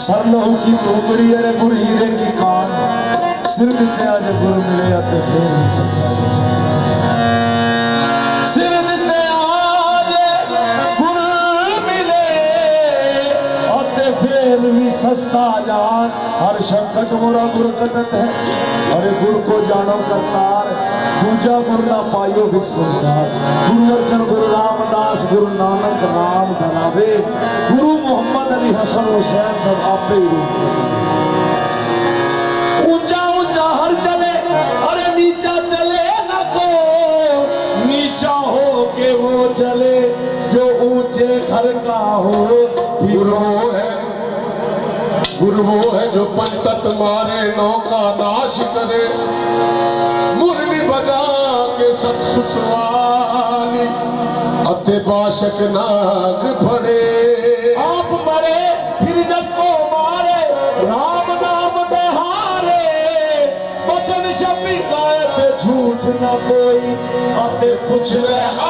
सरलोह की तोमड़ी अरे गुर हीरे की कान सिर से आज गुर मिले आते फिर सिर दिते आज गुर मिले आते फिर भी सस्ता जान हर संकट मोरा गुर कटत है अरे गुर को जानो करतार दूजा गुरु ना पायो भी संसार गुरु अर्जन गुरु रामदास गुरु नानक नाम धरावे गुरु मोहम्मद अली हसन हुसैन सब आपे ही ऊंचा ऊंचा हर चले अरे नीचा चले ना को नीचा हो के वो चले जो ऊंचे घर का हो गुरु वो है जो पंचतत्व मारे नौका नाश करे मुरली बजा के सब सुसवाली अते बाशक नाग फड़े आप मरे फिर जब को मारे राम नाम बेहारे वचन शब्द कायत झूठ न कोई अते कुछ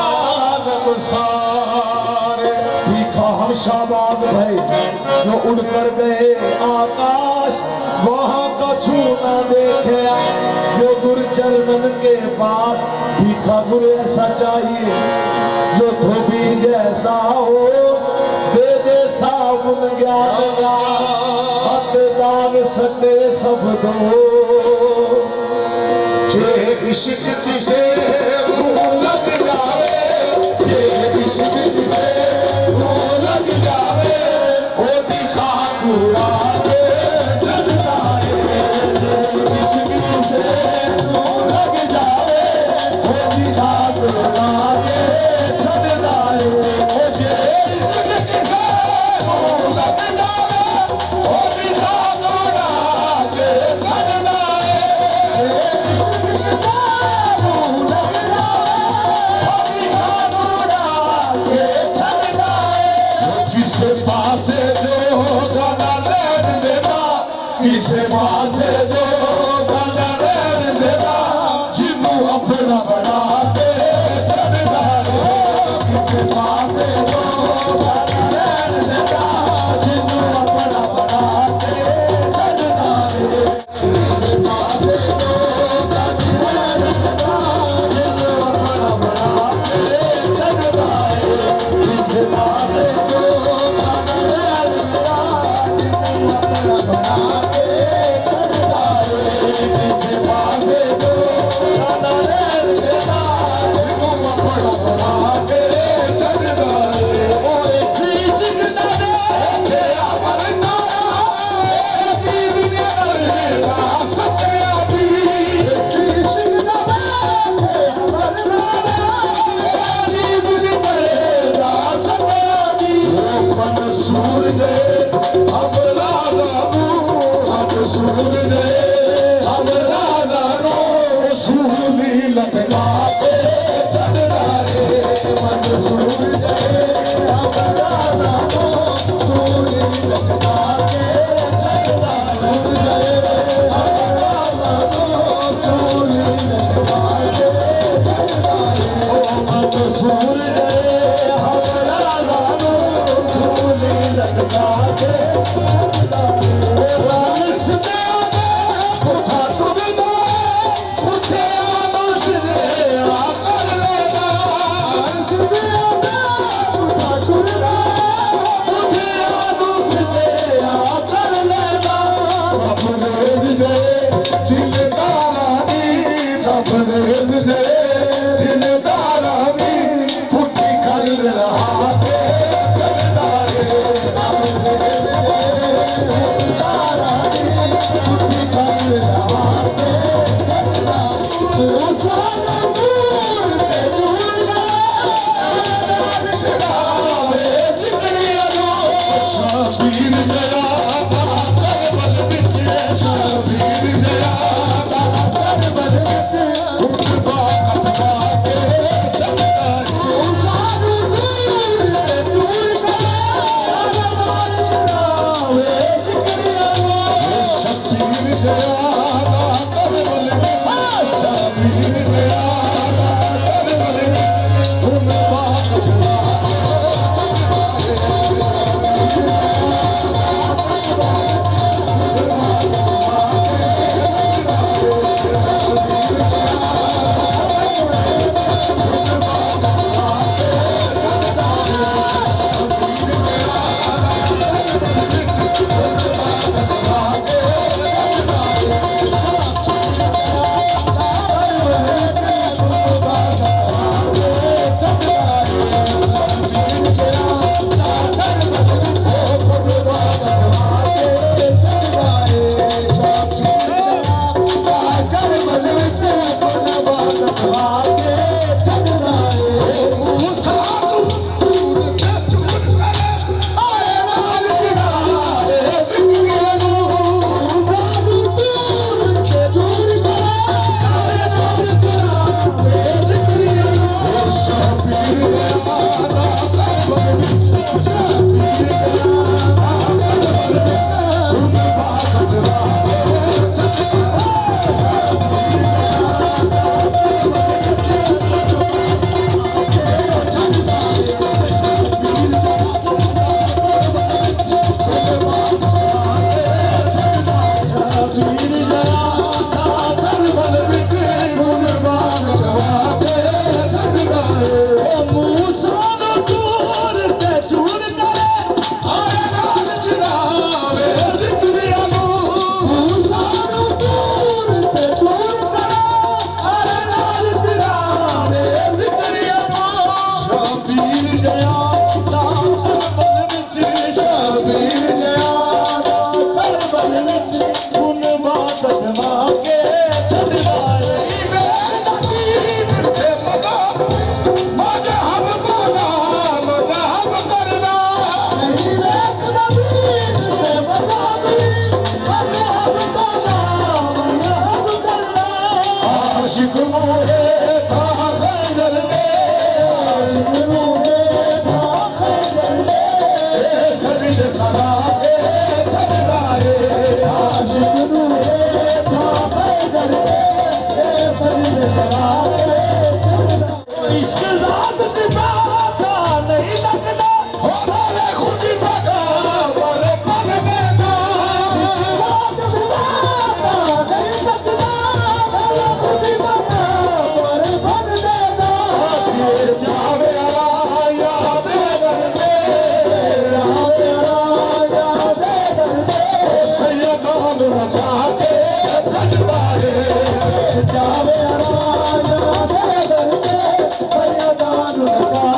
आलम सारे दिखा हम शाबाद भाई जो उड़ कर गए आकाश वहां का छू ना देखे जो गुरु चरणन के पास भीखा गुरु ऐसा चाहिए जो धोबी जैसा हो दे दे साबुन ज्ञान का हाथ दाग सटे सब दो जे इश्क किसे लग जावे जे इश्क किसे लग जावे ओ दिखा कूड़ा के चल जाए इश्क से लग जावे ओ दिखा कूड़ा के चल जाए ओ जे इश्क किसे लग जावे ओ दिखा कूड़ा के चल जाए किसे पासे जो गाना लेन देता किसे पासे जो गाना लेन देता जिन्नू अपना बना के चढ़ना है किसे पासे जो गाना लेन देता जिन्नू अपना बना के चढ़ना है किसे पासे जो गाना लेन देता जिन्नू अपना बना के चढ़ना है किसे पासे जो गुन बात जमा के छदवाए आशिक मोहे था खंजर दे सजद खरा के छदवाए इश्क जात सितारा नहीं लगना हो रे खुद पका पर पग देना जात सितारा नहीं लगना हो खुद पका पर पग देना ये जावे याद करते याद करते सैयदान नचा के छड़वा है जावे याद करते सैयदान नचा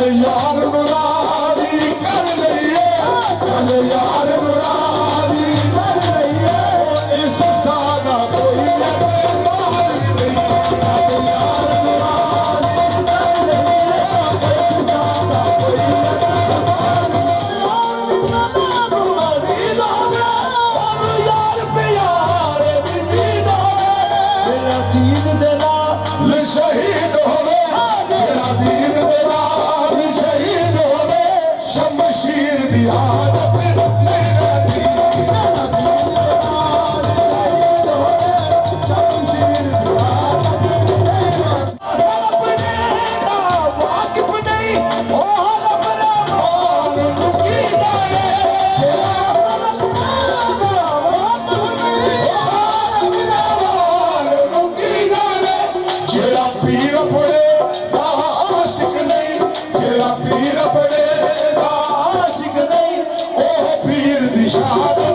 यार नू राजी कर लईए चल यार नू राजी कर लईए इस सादा कोई एतबार नहीं चल यार नू राजी कर लईए इस सादा कोई एतबार नहीं यार नू राजी लावे यार प्यार दीदा मेरा दीन देना शहीद होवे तेरा दीन दे नाल शहीद होवे शमशीर दी आदत मेरा दीन तेरा दीन दे नाल शहीद होवे शमशीर दी आदत मेरा अपने दा वाकिफ नहीं ओ रब रहमान लुकी जाए तेरा अपने दा वाकिफ नहीं ओ रब रहमान लुकी जाए जेड़ा पीर पड़े दा आशिक नहीं जेड़ा पीर पड़े दा आशिक नहीं ओ पीर दी शान